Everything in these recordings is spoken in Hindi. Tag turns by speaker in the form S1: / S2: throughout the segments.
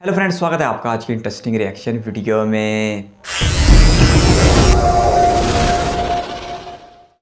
S1: हेलो फ्रेंड्स, स्वागत है आपका आज की इंटरेस्टिंग रिएक्शन वीडियो में।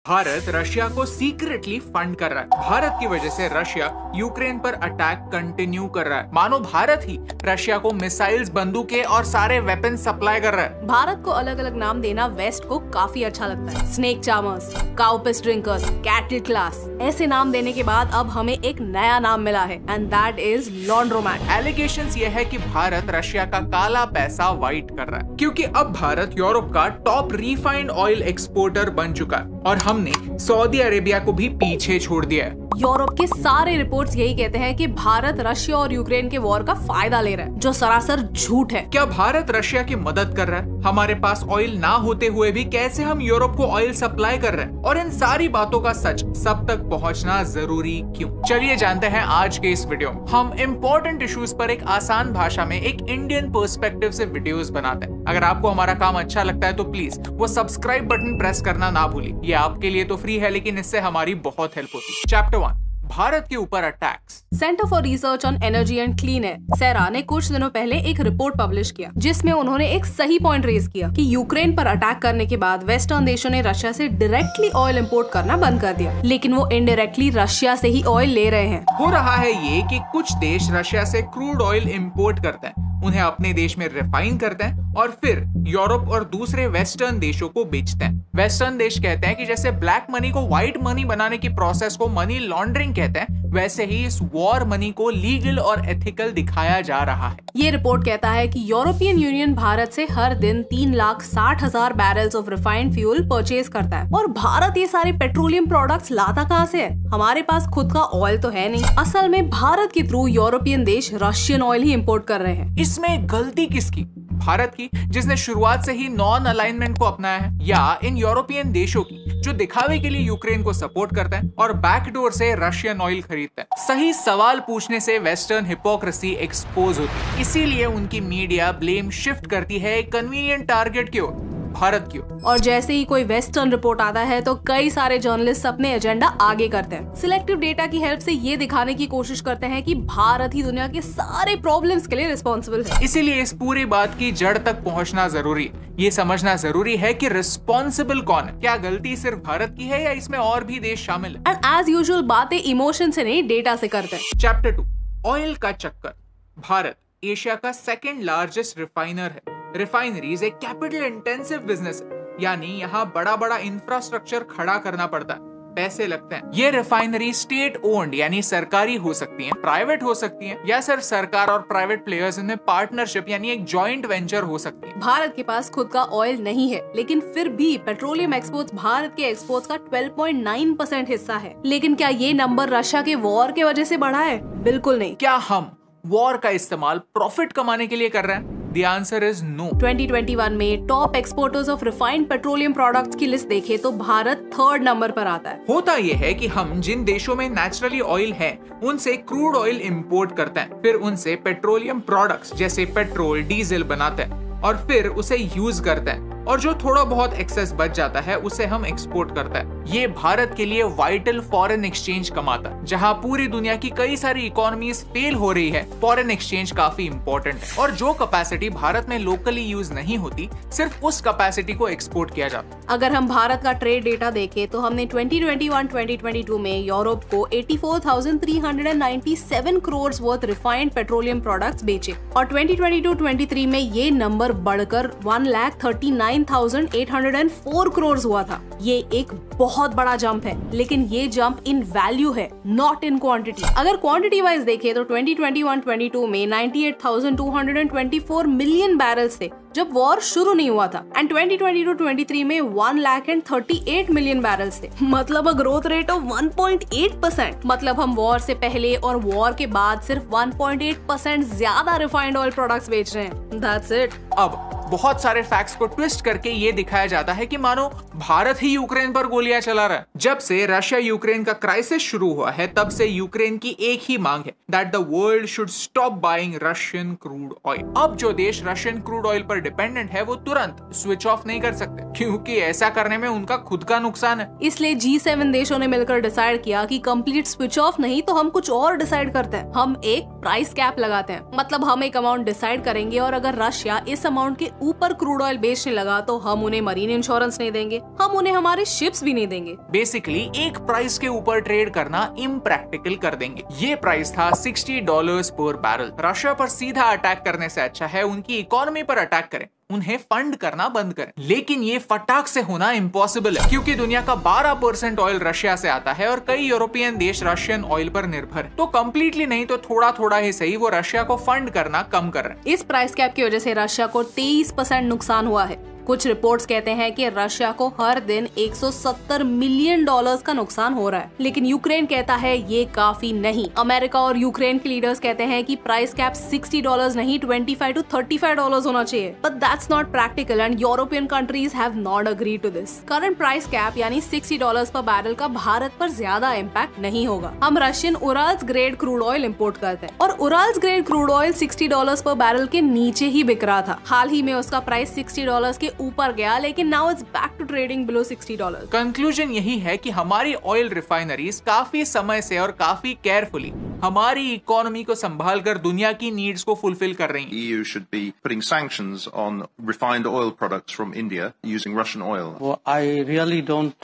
S2: भारत रशिया को सीक्रेटली फंड कर रहा है। भारत की वजह से रशिया यूक्रेन पर अटैक कंटिन्यू कर रहा है। मानो भारत ही रशिया को मिसाइल्स, बंदूकें और सारे वेपन सप्लाई कर रहा है।
S3: भारत को अलग अलग नाम देना वेस्ट को काफी अच्छा लगता है। स्नेक चार्मर्स, काउ पिस ड्रिंकर्स, कैटल क्लास, ऐसे नाम देने के बाद अब हमें एक नया नाम मिला है and that is laundromat.
S2: Allegations ये है कि भारत रशिया का काला पैसा वाइट कर रहा है, क्योंकि अब भारत यूरोप का टॉप रिफाइंड ऑयल एक्सपोर्टर बन चुका है और हमने सऊदी अरेबिया को भी पीछे छोड़ दिया है।
S3: यूरोप के सारे रिपोर्ट्स यही कहते हैं कि भारत रशिया और यूक्रेन के वॉर का फायदा ले रहा है, जो सरासर झूठ है।
S2: क्या भारत रशिया की मदद कर रहा है? हमारे पास ऑयल ना होते हुए भी कैसे हम यूरोप को ऑयल सप्लाई कर रहे हैं? और इन सारी बातों का सच सब तक पहुंचना जरूरी क्यों? चलिए जानते हैं आज के इस वीडियो में। हम इम्पोर्टेंट इश्यूज पर एक आसान भाषा में एक इंडियन पर्सपेक्टिव से वीडियोस बनाते हैं। अगर आपको हमारा काम अच्छा लगता है तो प्लीज वो सब्सक्राइब बटन प्रेस करना ना भूलिए। ये आपके लिए तो फ्री है, लेकिन इससे हमारी बहुत हेल्प होती है। चैप्टर 1, भारत के ऊपर attacks.
S3: Centre for Research on Energy and Clean Air CREA ने कुछ दिनों पहले एक रिपोर्ट पब्लिश किया, जिसमें उन्होंने एक सही पॉइंट रेज किया कि यूक्रेन पर अटैक करने के बाद वेस्टर्न देशों ने रशिया से डायरेक्टली ऑयल इंपोर्ट करना बंद कर दिया, लेकिन वो इनडायरेक्टली रशिया से ही ऑयल ले रहे हैं।
S2: हो रहा है ये कि कुछ देश रशिया से क्रूड ऑयल इंपोर्ट करते हैं, उन्हें अपने देश में रिफाइन करते हैं और फिर यूरोप और दूसरे वेस्टर्न देशों को बेचते हैं। वेस्टर्न देश कहते हैं कि जैसे ब्लैक मनी को व्हाइट मनी बनाने की प्रोसेस को मनी लॉन्ड्रिंग कहते हैं, वैसे ही इस वॉर मनी को लीगल और एथिकल दिखाया जा रहा है।
S3: ये रिपोर्ट कहता है कि यूरोपियन यूनियन भारत से हर दिन 3,60,000 barrels of refined fuel purchase करता है, और भारत ये सारे पेट्रोलियम प्रोडक्ट्स लाता कहाँ से है? हमारे पास खुद का ऑयल तो है नहीं। असल में भारत के थ्रू यूरोपियन देश रशियन ऑयल ही इंपोर्ट कर रहे हैं।
S2: इसमें गलती किसकी? भारत की, जिसने शुरुआत से ही नॉन अलाइनमेंट को अपनाया है, या इन यूरोपियन देशों की जो दिखावे के लिए यूक्रेन को सपोर्ट करते हैं और बैकडोर से रशियन ऑयल खरीदते हैं? सही सवाल पूछने से वेस्टर्न हिपोक्रेसी एक्सपोज होती है, इसीलिए उनकी मीडिया ब्लेम शिफ्ट करती है एक कन्वीनियंट टारगेट की ओर, भारत की ओर।
S3: और जैसे ही कोई वेस्टर्न रिपोर्ट आता है तो कई सारे जर्नलिस्ट अपने एजेंडा आगे करते हैं। सिलेक्टिव डेटा की हेल्प से ये दिखाने की कोशिश करते हैं कि भारत ही दुनिया के सारे प्रॉब्लम्स के लिए रिस्पॉन्सिबल है।
S2: इसीलिए इस पूरी बात की जड़ तक पहुंचना जरूरी है। ये समझना जरूरी है कि रिस्पॉन्सिबल कौन है। क्या गलती सिर्फ भारत की है या इसमें और भी देश शामिल है?
S3: एंड एज यूजुअल बातें इमोशन से नहीं, डेटा से करते हैं।
S2: चैप्टर 2, ऑयल का चक्कर। भारत एशिया का सेकंड लार्जेस्ट रिफाइनर है। रिफाइनरीज एक कैपिटल इंटेंसिव बिजनेस है, यानी यहाँ बड़ा बड़ा इंफ्रास्ट्रक्चर खड़ा करना पड़ता है, पैसे लगते हैं। ये रिफाइनरी स्टेट ओन्ड यानी सरकारी हो सकती हैं, प्राइवेट हो सकती हैं, या सिर्फ सरकार और प्राइवेट प्लेयर्स इनमें पार्टनरशिप यानी एक जॉइंट वेंचर हो सकती है।
S3: भारत के पास खुद का ऑयल नहीं है, लेकिन फिर भी पेट्रोलियम एक्सपोर्ट्स भारत के एक्सपोर्ट्स का 12.9% हिस्सा है। लेकिन क्या ये नंबर रशिया के वॉर के वजह से बढ़ा है? बिल्कुल नहीं।
S2: क्या हम वॉर का इस्तेमाल प्रॉफिट कमाने के लिए कर रहे हैं? The answer is no.
S3: 2021 में top exporters of refined petroleum products की लिस्ट देखे तो भारत 3rd नंबर पर आता है।
S2: होता यह है कि हम जिन देशों में नेचुरली ऑयल है उनसे क्रूड ऑयल इंपोर्ट करते हैं, फिर उनसे पेट्रोलियम प्रोडक्ट्स जैसे पेट्रोल, डीजल बनाते हैं और फिर उसे यूज करते हैं, और जो थोड़ा बहुत एक्सेस बच जाता है उसे हम एक्सपोर्ट करते हैं। ये भारत के लिए वाइटल फॉरेन एक्सचेंज कमाता है। जहां पूरी दुनिया की कई सारी इकोनॉमीज फेल हो रही है, फॉरेन एक्सचेंज काफी इंपॉर्टेंट है, और जो कैपेसिटी भारत में लोकली यूज नहीं होती, सिर्फ उस कैपेसिटी को एक्सपोर्ट किया जाता है।
S3: अगर हम भारत का ट्रेड डेटा देखें तो हमने 2021-2022 में यूरोप को 84,397 crore worth refined petroleum products बेचे, और 2022-23 में ये नंबर बढ़कर 1,39,804 करोड़ हुआ था। ये एक बहुत बड़ा जंप है, लेकिन ये जंप इन वैल्यू है, नॉट इन क्वांटिटी। अगर क्वांटिटी वाइज देखें तो 2021-22 में 98,224 मिलियन बैरल्स थे जब वॉर शुरू नहीं हुआ था, एंड 2022-23 में 1,38 मिलियन बैरल्स थे। मतलब अ ग्रोथ रेट ऑफ 1.8%। मतलब हम वॉर से पहले और वॉर के बाद सिर्फ 1.8% ज्यादा रिफाइंड ऑयल प्रोडक्ट्स बेच रहे हैं। That's it.
S2: अब बहुत सारे फैक्ट्स को ट्विस्ट करके ये दिखाया जाता है कि मानो भारत ही यूक्रेन पर गोलियां चला रहा है। जब से रशिया यूक्रेन का क्राइसिस शुरू हुआ है तब से यूक्रेन की एक ही मांग है, that the world should stop buying Russian crude oil. अब जो देश रशियन क्रूड ऑयल पर डिपेंडेंट है वो तुरंत स्विच ऑफ नहीं कर सकते, क्योंकि ऐसा करने में उनका खुद का नुकसान है।
S3: इसलिए G7 देशों ने मिलकर डिसाइड किया कि कंप्लीट स्विच ऑफ नहीं तो हम कुछ और डिसाइड करते हैं। हम एक प्राइस कैप लगाते हैं, मतलब हम एक अमाउंट डिसाइड करेंगे और अगर रशिया इस अमाउंट के ऊपर क्रूड ऑयल बेचने लगा तो हम उन्हें मरीन इंश्योरेंस नहीं देंगे, हम उन्हें हमारे शिप्स भी नहीं देंगे।
S2: बेसिकली एक प्राइस के ऊपर ट्रेड करना इम्प्रैक्टिकल कर देंगे। ये प्राइस था $60 पर बैरल। रशिया पर सीधा अटैक करने से अच्छा है उनकी इकोनॉमी पर अटैक करें, उन्हें फंड करना बंद करें। लेकिन ये फटाक से होना इम्पॉसिबल है, क्योंकि दुनिया का 12% ऑयल रशिया से आता है और कई यूरोपियन देश रशियन ऑयल पर निर्भर है। तो कम्प्लीटली नहीं तो थोड़ा थोड़ा ही सही वो रशिया को फंड करना कम कर रहे हैं।
S3: इस प्राइस कैप की वजह से रशिया को 23% नुकसान हुआ है। कुछ रिपोर्ट्स कहते हैं कि रशिया को हर दिन $170 मिलियन का नुकसान हो रहा है, लेकिन यूक्रेन कहता है ये काफी नहीं। अमेरिका और यूक्रेन के लीडर्स कहते हैं कि प्राइस कैप $60 नहीं $25 to $35 होना चाहिए, but that's not practical and European countries have not agreed to this. Current price cap यानी $60 पर बैरल का भारत पर ज्यादा इम्पैक्ट नहीं होगा। हम Russian Urals grade crude oil import करते हैं और उराल्स ग्रेड क्रूड ऑयल $60 पर बैरल के नीचे ही बिक रहा था। हाल ही में उसका प्राइस $60 के ऊपर गया, लेकिन now it's back to trading below $60।
S2: Conclusion यही है कि हमारी ऑयल रिफाइनरीज काफी समय से और काफी केयरफुली हमारी इकोनॉमी को संभालकर दुनिया की नीड्स को फुलफिल कर रही हैं।
S4: EU should be putting sanctions on refined oil products from India using Russian oil.
S5: Well, I really don't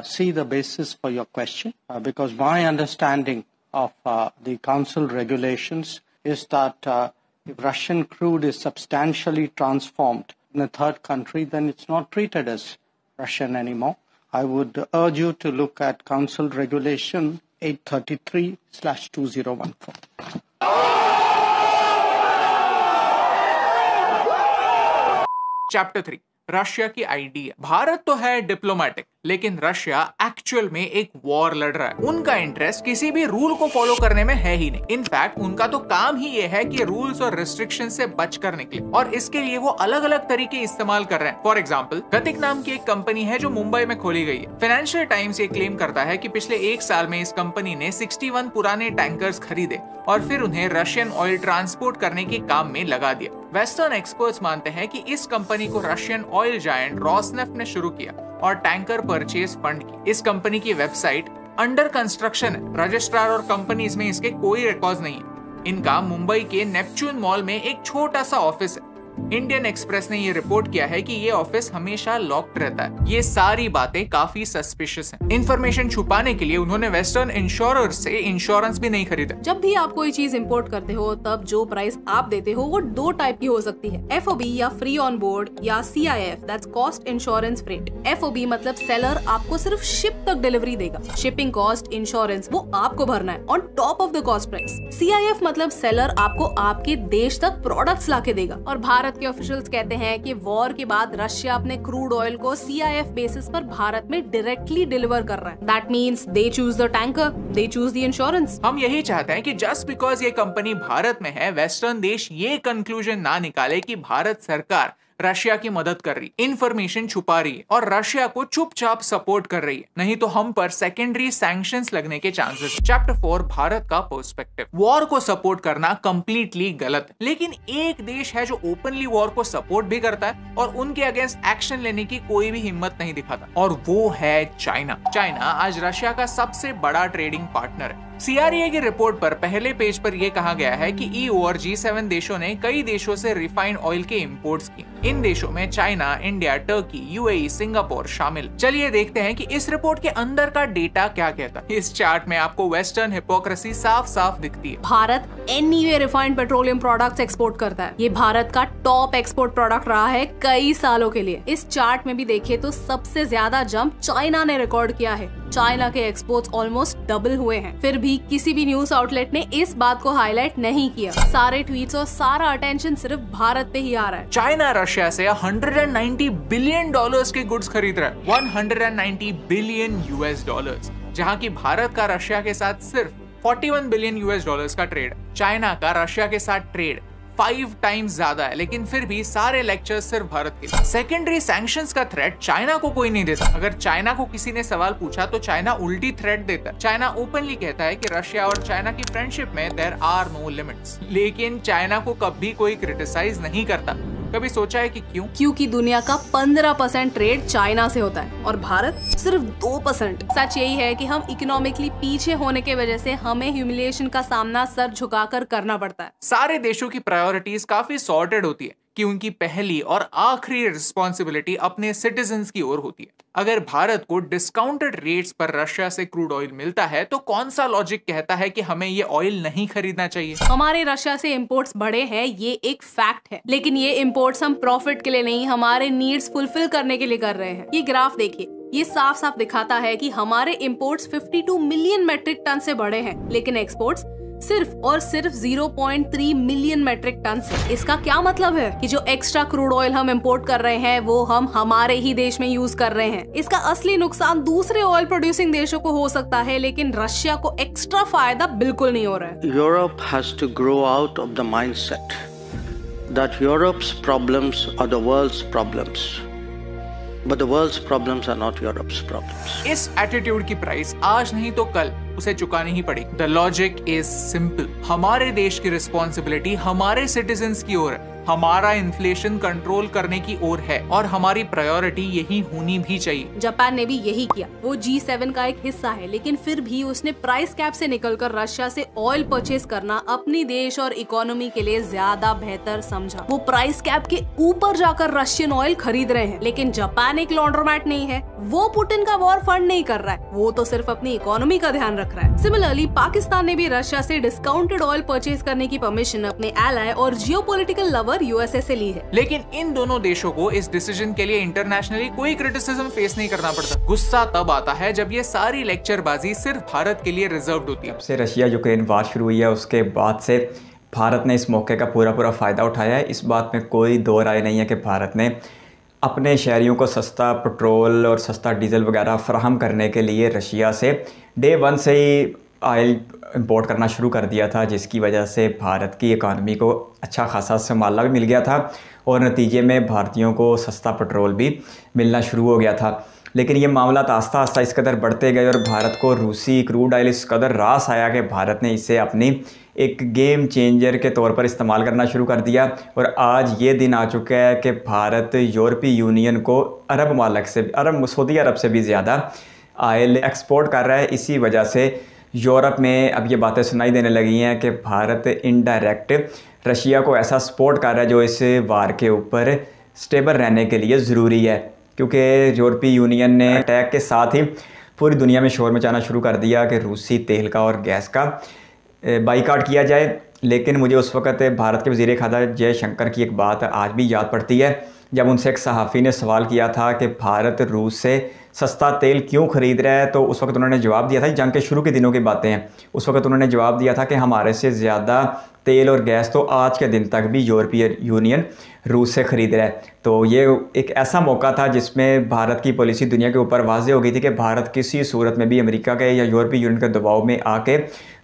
S5: see the basis for your question because my understanding of the council regulations is that if Russian crude is substantially transformed in a third country, then it's not treated as Russian anymore. I would urge you to look at Council Regulation 833/2014.
S2: Chapter 3 Russia की आइडिया। भारत तो है डिप्लोमेटिक, लेकिन रशिया एक्चुअल में एक वॉर लड़ रहा है। उनका इंटरेस्ट किसी भी रूल को फॉलो करने में है ही नहीं। इनफैक्ट उनका तो काम ही ये है कि रूल्स और रिस्ट्रिक्शन से बचकर निकले, और इसके लिए वो अलग अलग तरीके इस्तेमाल कर रहे हैं। फॉर एग्जाम्पल, गतिक नाम की एक कंपनी है जो मुंबई में खोली गई है। फाइनेंशियल टाइम्स ये क्लेम करता है कि पिछले 1 साल में इस कंपनी ने 61 पुराने टैंकर्स खरीदे और फिर उन्हें रशियन ऑयल ट्रांसपोर्ट करने के काम में लगा दिया। वेस्टर्न एक्सपर्ट्स मानते हैं कि इस कंपनी को रशियन ऑयल जायंट रोसनेफ्ट ने शुरू किया और टैंकर परचेज फंड की। इस कंपनी की वेबसाइट अंडर कंस्ट्रक्शन है, रजिस्ट्रार और कंपनीज में इसके कोई रिकॉर्ड नहीं है। इनका मुंबई के नेपच्यून मॉल में एक छोटा सा ऑफिस है। इंडियन एक्सप्रेस ने ये रिपोर्ट किया है कि ये ऑफिस हमेशा लॉक्ड रहता है। ये सारी बातें काफी सस्पिशियस हैं। इंफॉर्मेशन छुपाने के लिए उन्होंने वेस्टर्न इंश्योरर से इंश्योरेंस भी नहीं खरीदा।
S3: जब भी आप कोई चीज इंपोर्ट करते हो तब जो प्राइस आप देते हो वो 2 टाइप की हो सकती है, FOB या फ्री ऑन बोर्ड या CIF, that's cost insurance freight. FOB मतलब सेलर आपको सिर्फ शिप तक डिलीवरी देगा, शिपिंग कॉस्ट इंश्योरेंस वो आपको भरना है on top of the cost price. CIF मतलब सेलर आपको आपके देश तक प्रोडक्ट्स लाके देगा। और भारत के ऑफिशियल्स कहते हैं कि वॉर के बाद रशिया अपने क्रूड ऑयल को CIF बेसिस पर भारत में डायरेक्टली डिलीवर कर रहा है। That means they choose the tanker, they choose the insurance.
S2: हम यही चाहते हैं कि जस्ट बिकॉज ये कंपनी भारत में है, वेस्टर्न देश ये कंक्लूजन ना निकाले कि भारत सरकार रशिया की मदद कर रही, इंफॉर्मेशन छुपा रही है और रशिया को चुपचाप सपोर्ट कर रही है, नहीं तो हम पर सेकेंडरी सैंक्शंस लगने के चांसेस। चैप्टर 4 भारत का पर्सपेक्टिव। वॉर को सपोर्ट करना कंप्लीटली गलत है, लेकिन एक देश है जो ओपनली वॉर को सपोर्ट भी करता है और उनके अगेंस्ट एक्शन लेने की कोई भी हिम्मत नहीं दिखाता, और वो है चाइना। चाइना आज रशिया का सबसे बड़ा ट्रेडिंग पार्टनर है। CRA की रिपोर्ट पर पहले पेज पर यह कहा गया है कि EU और G7 देशों ने कई देशों से रिफाइंड ऑयल के इंपोर्ट्स किए। इन देशों में China, India, Turkey, UAE, Singapore शामिल। चलिए देखते हैं कि इस रिपोर्ट के अंदर का डेटा क्या कहता है। इस चार्ट में आपको वेस्टर्न हिपोक्रेसी साफ साफ दिखती है।
S3: Bharat anyway refined petroleum products export करता है। ये भारत का टॉप एक्सपोर्ट प्रोडक्ट रहा है कई सालों के लिए। इस चार्ट में भी देखें तो सबसे ज्यादा जंप चाइना ने रिकॉर्ड किया है। चाइना के एक्सपोर्ट्स ऑलमोस्ट डबल हुए हैं। फिर भी किसी भी न्यूज आउटलेट ने इस बात को हाईलाइट नहीं किया। सारे ट्वीट्स और सारा अटेंशन सिर्फ भारत पे ही आ रहा है।
S2: चाइना रशिया से $190 बिलियन के गुड्स खरीद रहा है, $190 बिलियन US, जहाँ की भारत का रशिया के साथ सिर्फ $41 बिलियन US का ट्रेड। चाइना का रशिया के साथ ट्रेड 5 टाइम्स ज्यादा है, लेकिन फिर भी सारे लेक्चर्स सिर्फ भारत के। सेकेंडरी सैंक्शंस का थ्रेट चाइना को कोई नहीं देता। अगर चाइना को किसी ने सवाल पूछा तो चाइना उल्टी थ्रेट देता है। चाइना ओपनली कहता है कि रशिया और चाइना की फ्रेंडशिप में देयर आर नो लिमिट्स, लेकिन चाइना को कभी कोई क्रिटिसाइज नहीं करता। कभी सोचा है कि क्यों?
S3: क्योंकि दुनिया का 15% ट्रेड चाइना से होता है और भारत सिर्फ 2%। सच यही है कि हम इकोनॉमिकली पीछे होने के वजह से हमें ह्यूमिलिएशन का सामना सर झुकाकर करना पड़ता है।
S2: सारे देशों की प्रायोरिटीज काफी सॉर्टेड होती है कि उनकी पहली और आखिरी रिस्पॉन्सिबिलिटी अपने सिटीजन्स की ओर होती है। अगर भारत को डिस्काउंटेड रेट्स पर रशिया से क्रूड ऑयल मिलता है तो कौन सा लॉजिक कहता है कि हमें ये ऑयल नहीं खरीदना चाहिए?
S3: हमारे रशिया से इंपोर्ट्स बढ़े हैं, ये एक फैक्ट है, लेकिन ये इंपोर्ट्स हम प्रॉफिट के लिए नहीं, हमारे नीड्स फुलफिल करने के लिए कर रहे हैं। ये ग्राफ देखिए, ये साफ साफ दिखाता है कि हमारे इंपोर्ट्स 52 मिलियन मेट्रिक टन से बढ़े हैं, लेकिन एक्सपोर्ट्स सिर्फ और सिर्फ 0.3 मिलियन मेट्रिक टन से। इसका क्या मतलब है कि जो एक्स्ट्रा क्रूड ऑयल हम इंपोर्ट कर रहे हैं वो हम हमारे ही देश में यूज कर रहे हैं। इसका असली नुकसान दूसरे ऑयल प्रोड्यूसिंग देशों को हो सकता है, लेकिन रशिया को एक्स्ट्रा फायदा बिल्कुल नहीं हो रहा है।
S5: Europe has to grow out of the mindset that Europe's problems are the world's problems, but the world's problems are not Europe's problems.
S2: इस एटीट्यूड की प्राइस आज नहीं तो कल उसे चुकानी ही पड़ेगी। द लॉजिक इज सिंपल, हमारे देश की रिस्पॉन्सिबिलिटी हमारे सिटीजन्स की ओर है, हमारा इन्फ्लेशन कंट्रोल करने की ओर है और हमारी प्रायोरिटी यही होनी भी चाहिए।
S3: जापान ने भी यही किया। वो G7 का एक हिस्सा है, लेकिन फिर भी उसने प्राइस कैप से निकलकर रशिया से ऑयल परचेज करना अपनी देश और इकोनॉमी के लिए ज्यादा बेहतर समझा। वो प्राइस कैप के ऊपर जाकर रशियन ऑयल खरीद रहे हैं, लेकिन जापान एक लॉन्ड्रोमैट नहीं है, वो पुतिन का वॉर फंड नहीं कर रहा है, वो तो सिर्फ अपनी इकोनॉमी का ध्यान रख रहा है। सिमिलरली पाकिस्तान ने भी रशिया से डिस्काउंटेड ऑयल परचेज करने की परमिशन अपने एलाय और जियोपॉलिटिकल लवर यूएसए से ली है।
S2: लेकिन इन दोनों देशों को इस डिसीजन के लिए इंटरनेशनली कोई क्रिटिसिज्म फेस नहीं करना पड़ता। गुस्सा तब आता है जब ये सारी लेक्चरबाजी सिर्फ भारत के लिए रिजर्व्ड होती है।
S1: जब से रशिया यूक्रेन वार शुरू हुई है उसके बाद से भारत ने इस मौके का पूरा फ़ायदा उठाया है। इस बात में कोई दो राय नहीं है कि भारत ने अपने शहरियों को सस्ता पेट्रोल और सस्ता डीजल वगैरह फराहम करने के लिए रशिया से डे 1 से ही ऑयल इंपोर्ट करना शुरू कर दिया था, जिसकी वजह से भारत की इकानमी को अच्छा खासा संभाला भी मिल गया था और नतीजे में भारतीयों को सस्ता पेट्रोल भी मिलना शुरू हो गया था। लेकिन ये मामला आस्ता आस्ता इस कदर बढ़ते गए और भारत को रूसी क्रूड ऑयल इस कदर रास आया कि भारत ने इसे अपनी एक गेम चेंजर के तौर पर इस्तेमाल करना शुरू कर दिया। और आज ये दिन आ चुका है कि भारत यूरोपीय यूनियन को अरब मालिक से सऊदी अरब से भी ज़्यादा ऑयल एक्सपोर्ट कर रहा है। इसी वजह से यूरोप में अब ये बातें सुनाई देने लगी हैं कि भारत इनडायरेक्ट रशिया को ऐसा सपोर्ट कर रहा है जो इस वार के ऊपर स्टेबल रहने के लिए ज़रूरी है, क्योंकि यूरोपीय यूनियन ने अटैक के साथ ही पूरी दुनिया में शोर मचाना शुरू कर दिया कि रूसी तेल का और गैस का बाइकाट किया जाए। लेकिन मुझे उस वक़्त भारत के वज़ीर ख़ाज़ा जयशंकर की एक बात आज भी याद पड़ती है, जब उनसे एक सहाफ़ी ने सवाल किया था कि भारत रूस से सस्ता तेल क्यों ख़रीद रहा है, तो उस वक्त उन्होंने जवाब दिया था, जंग के शुरू के दिनों की बातें हैं, उस वक्त उन्होंने जवाब दिया था कि हमारे से ज़्यादा तेल और गैस तो आज के दिन तक भी यूरोपीय यूनियन रूस से ख़रीद रहा है। तो ये एक ऐसा मौका था जिसमें भारत की पॉलिसी दुनिया के ऊपर वाज़ेह हो गई थी कि भारत किसी सूरत में भी अमेरिका के या यूरोपीय यूनियन के दबाव में आके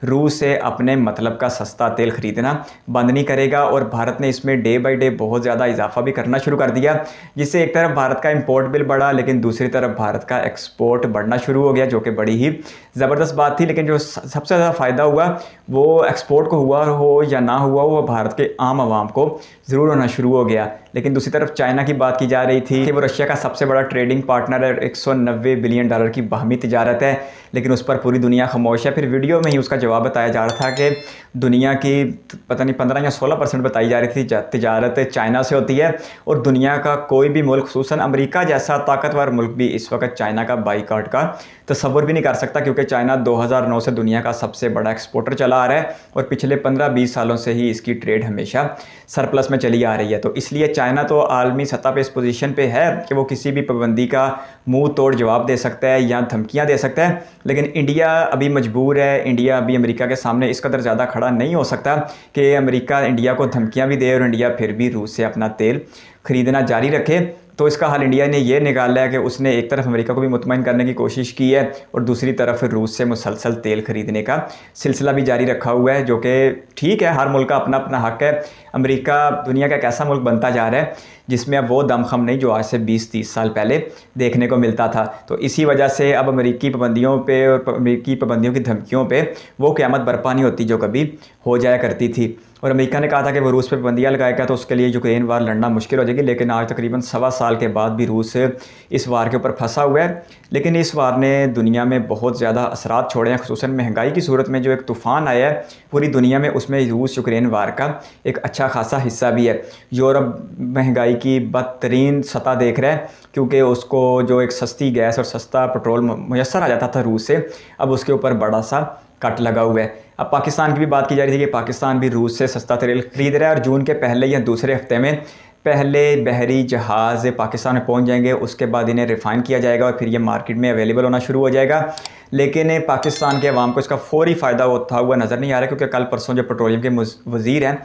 S1: रूस से अपने मतलब का सस्ता तेल ख़रीदना बंद नहीं करेगा। और भारत ने इसमें डे बाई डे बहुत ज़्यादा इजाफा भी करना शुरू कर दिया, जिससे एक तरफ भारत का इंपोर्ट बिल बढ़ा, लेकिन दूसरी तरफ भारत का एक्सपोर्ट बढ़ना शुरू हो गया, जो कि बड़ी ही ज़बरदस्त बात थी। लेकिन जो सबसे ज़्यादा फ़ायदा हुआ वो एक्सपोर्ट को हुआ हो या ना हुआ, वो भारत के आम आवाम को ज़रूर होना शुरू हो गया। लेकिन दूसरी तरफ चाइना की बात की जा रही थी कि वो रशिया का सबसे बड़ा ट्रेडिंग पार्टनर है, 190 बिलियन डॉलर की बाहमी तिजारत है, लेकिन उस पर पूरी दुनिया खामोश है। फिर वीडियो में ही उसका जवाब बताया जा रहा था कि दुनिया की पता नहीं 15 या 16% बताई जा रही थी तिजारत चाइना से होती है, और दुनिया का कोई भी मुल्क, खुसूसन अमेरिका जैसा ताकतवर मुल्क भी इस वक्त चाइना का बाइकाट का तसव्वुर भी नहीं कर सकता, क्योंकि चाइना 2009 से दुनिया का सबसे बड़ा एक्सपोर्टर चला आ रहा है और पिछले 15-20 सालों से ही इसकी ट्रेड हमेशा सरप्लस में चली आ रही है। तो इसलिए चाइना तो आलमी सतह पे इस पोजीशन पे है कि वो किसी भी पाबंदी का मुंह तोड़ जवाब दे सकता है या धमकियां दे सकता है। लेकिन इंडिया अभी मजबूर है, इंडिया अभी अमेरिका के सामने इस कदर ज़्यादा खड़ा नहीं हो सकता कि अमेरिका इंडिया को धमकियां भी दे और इंडिया फिर भी रूस से अपना तेल ख़रीदना जारी रखे। तो इसका हल इंडिया ने ये निकाला है कि उसने एक तरफ अमेरिका को भी मुतमईन करने की कोशिश की है और दूसरी तरफ रूस से मुसलसल तेल खरीदने का सिलसिला भी जारी रखा हुआ है, जो कि ठीक है, हर मुल्क का अपना अपना हक है। अमेरिका दुनिया का एक ऐसा मुल्क बनता जा रहा है जिसमें अब वो दमखम नहीं जो आज से 20-30 साल पहले देखने को मिलता था। तो इसी वजह से अब अमेरिकी पाबंदियों पे और अमेरिकी पाबंदियों की धमकियों पे वो क़यामत बर्पा नहीं होती जो कभी हो जाया करती थी। और अमेरिका ने कहा था कि वो रूस पे पाबंदियाँ लगाएगा तो उसके लिए यूक्रेन वार लड़ना मुश्किल हो जाएगी, लेकिन आज तकरीबन 1.25 साल के बाद भी रूस इस वार के ऊपर फंसा हुआ है। लेकिन इस वार ने दुनिया में बहुत ज़्यादा असरात छोड़े हैं, खुसूसन महंगाई की सूरत में जो एक तूफ़ान आया है पूरी दुनिया में, उसमें रूस यूक्रेन वार का एक अच्छा खासा हिस्सा भी है। यूरोप महंगाई की बदतरीन सतह देख रहा है क्योंकि उसको जो एक सस्ती गैस और सस्ता पेट्रोल मुयसर आ जाता था रूस से, अब उसके ऊपर बड़ा सा कट लगा हुआ है। अब पाकिस्तान की भी बात की जा रही थी कि पाकिस्तान भी रूस से सस्ता तेल खरीद रहा है और जून के पहले या दूसरे हफ्ते में पहले बहरी जहाज़ पाकिस्तान में पहुंच जाएंगे, उसके बाद इन्हें रिफ़ाइन किया जाएगा और फिर ये मार्केट में अवेलेबल होना शुरू हो जाएगा। लेकिन पाकिस्तान के अवाम को इसका फौरी फ़ायदा होता हुआ नज़र नहीं आ रहा, क्योंकि कल परसों जो पेट्रोलियम के वज़ीर हैं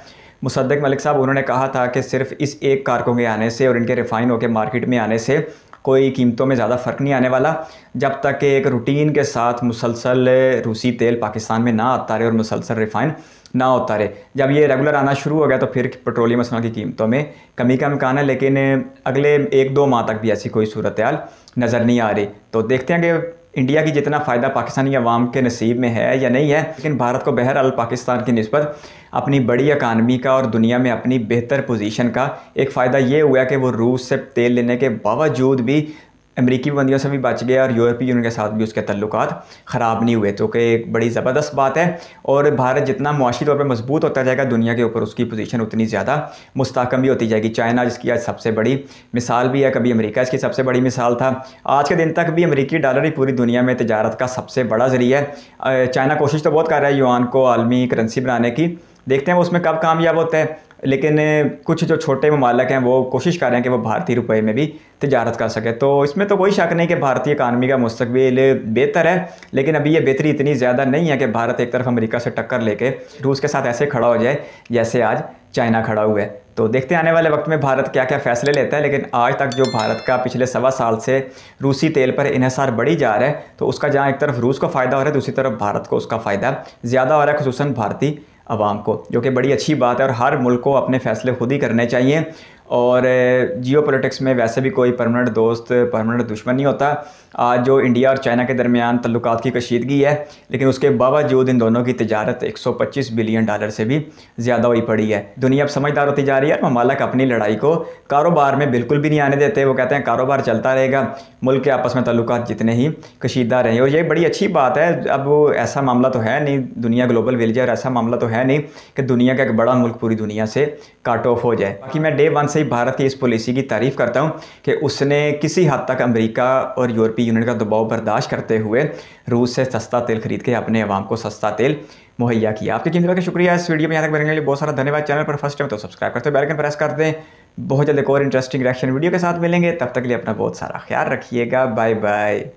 S1: मुसद्दक मलिक साहब, उन्होंने कहा था कि सिर्फ इस एक कारकों के आने से और इनके रिफ़ाइन होकर मार्केट में आने से कोई कीमतों में ज़्यादा फ़र्क नहीं आने वाला, जब तक कि एक रूटीन के साथ मुसलसल रूसी तेल पाकिस्तान में ना आता रहे और मुसलसल रिफ़ाइन ना होता रहे। जब ये रेगुलर आना शुरू हो गया तो फिर पेट्रोलियम मसनूआत की कीमतों में कमी का इम्कान है, लेकिन अगले 1-2 माह तक भी ऐसी कोई सूरत हाल नज़र नहीं आ रही। तो देखते हैं कि इंडिया की जितना फ़ायदा पाकिस्तानी अवाम के नसीब में है या नहीं है, लेकिन भारत को बहरहाल पाकिस्तान की निस्बत अपनी बड़ी इकानमी का और दुनिया में अपनी बेहतर पोजीशन का एक फ़ायदा ये हुआ कि वो रूस से तेल लेने के बावजूद भी अमेरिकी पाबंदियों से भी बच गया और यूरोपीय यूनियन के साथ भी उसके तल्लुकात ख़राब नहीं हुए, तो कि एक बड़ी ज़बरदस्त बात है। और भारत जितना मुआशी तौर पर मजबूत होता जाएगा दुनिया के ऊपर, उसकी पोजीशन उतनी ज़्यादा मुस्तहकम भी होती जाएगी। चाइना जिसकी आज सबसे बड़ी मिसाल भी है, कभी अमेरिका इसकी सबसे बड़ी मिसाल था, आज के दिन तक भी अमेरिकी डॉलर ही पूरी दुनिया में तजारत का सबसे बड़ा ज़रिया है। चाइना कोशिश तो बहुत कर रहा है युआन को आलमी करेंसी बनाने की, देखते हैं वो उसमें कब कामयाब होता है। लेकिन कुछ जो छोटे ममालिक हैं वो कोशिश कर रहे हैं कि वो भारतीय रुपए में भी तजारत कर सके। तो इसमें तो कोई शक नहीं कि भारतीय इकानमी का मुस्तकबिल बेहतर है, लेकिन अभी ये बेहतरी इतनी ज़्यादा नहीं है कि भारत एक तरफ अमेरिका से टक्कर लेके रूस के साथ ऐसे खड़ा हो जाए जैसे आज चाइना खड़ा हुआ है। तो देखते हैं आने वाले वक्त में भारत क्या क्या फ़ैसले लेता है। लेकिन आज तक जो भारत का पिछले 1.25 साल से रूसी तेल पर इन्हिसार बढ़ी जा रहा है, तो उसका जहाँ एक तरफ रूस को फ़ायदा हो रहा है, दूसरी तरफ भारत को उसका फ़ायदा ज़्यादा हो रहा है, खुसूसन भारतीय अवाम को, जो कि बड़ी अच्छी बात है। और हर मुल्क को अपने फ़ैसले खुद ही करने चाहिए। और जियो पॉलिटिक्स में वैसे भी कोई परमानेंट दोस्त परमानेंट दुश्मन नहीं होता। आज जो इंडिया और चाइना के दरमियान तल्लुकात की कशीदगी है, लेकिन उसके बावजूद इन दोनों की तिजारत 125 बिलियन डॉलर से भी ज़्यादा हुई पड़ी है। दुनिया अब समझदार होती जा रही है। ममालिक अपनी लड़ाई को कारोबार में बिल्कुल भी नहीं आने देते। वो कहते हैं कारोबार चलता रहेगा, मुल्क के आपस में तल्लुकात जितने ही कशीदा रहें। और ये बड़ी अच्छी बात है। अब ऐसा मामला तो है नहीं, दुनिया ग्लोबल विलेज और ऐसा मामला तो है नहीं कि दुनिया का एक बड़ा मुल्क पूरी दुनिया से काट ऑफ हो जाए। बाकी मैं डे 1 से ही भारत की इस पॉलिसी की तारीफ़ करता हूँ कि उसने किसी हद तक अमेरिका और यूरोपीय यूनियन का दबाव बर्दाश्त करते हुए रूस से सस्ता तेल खरीद के अपने अवाम को सस्ता तेल मुहैया किया। आपकी कीमत का शुक्रिया। इस वीडियो में यहाँ तक बनने के लिए बहुत सारा धन्यवाद। चैनल पर फर्स्ट टाइम तो सब्सक्राइब करते, बेल आइकन प्रेस कर दें। बहुत जल्द एक और इंटरेस्टिंग रिएक्शन वीडियो के साथ मिलेंगे, तब तक के लिए अपना बहुत सारा ख्याल रखिएगा। Bye bye.